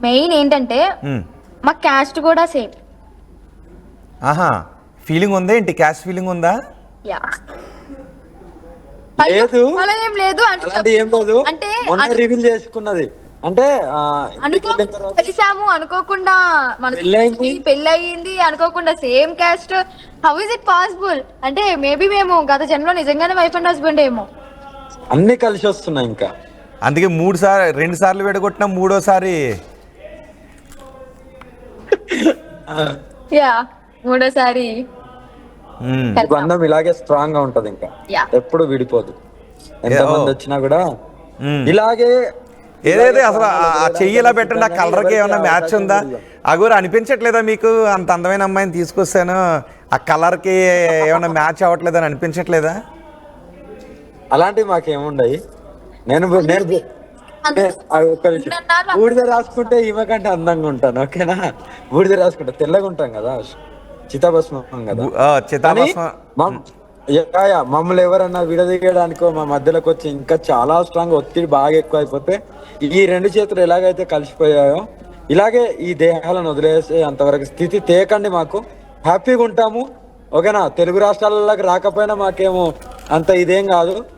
Main ఏంటంటే మా caste కూడా సేమ్. ఆహా, ఫీలింగ్ ఉందా ఏంటి? క్యాస్ట్ ఫీలింగ్ ఉందా? యా లేదు, అలా ఏం లేదు అలాంటి ఏం లేదు. అంటే మొన్న రివీల్ చేసుకున్నది అంటే కలిసాము అనుకోకుండా పెళ్ళయింది. పెళ్లి అయ్యింది అనుకోకుండా same caste. How is it possible? అంటే మేబీ మేము గత జన్మలో నిజంగానే వైఫ్ అండ్ హస్బెండ్ ఏమో. అన్ని కలిసి వస్తున్నాయి ఇంకా. అందుకే 2 సార్లు విడగొట్టినా మూడోసారి యా మూడోసారి బంధం ఇలాగే స్ట్రాంగ్ గా ఉంటది ఇంకా. Yeah. ఎప్పుడు విడిపోదు. ఎంతమంది వచ్చినా కూడా మ్మ్. ఇలాగే. ఏదైతే అసలు ఆ చెయ్యి ఇలా పెట్టండి, ఆ కలర్కి ఏమన్నా మ్యాచ్ ఉందా? అగోరు అనిపించట్లేదా మీకు? అంత అందమైన అమ్మాయిని తీసుకొస్తాను, ఆ కలర్కి ఏమన్నా మ్యాచ్ అవ్వట్లేదని అనిపించట్లేదా? అలాంటివి మాకేముండయి. నేను బూడిద రాసుకుంటే ఈమె కంటే అందంగా ఉంటాను. ఓకేనా? బూడిద రాసుకుంటా తెల్లగా ఉంటాం కదా, చితాభస్మం కదా. చితాభస్మం. మమ్మల్ని ఎవరన్నా విడదీయడానికో మా మధ్యలోకి వచ్చి ఇంకా చాలా స్ట్రాంగ్ ఒత్తిడి బాగా ఎక్కువ అయిపోతే ఈ 2 చేతులు ఎలాగైతే కలిసిపోయాయో ఇలాగే ఈ దేహాలను వదిలేసే అంతవరకు స్థితి తేకండి. మాకు హ్యాపీగా ఉంటాము. ఓకేనా? తెలుగు రాష్ట్రాలలోకి రాకపోయినా మాకేమో అంత ఇదేం కాదు.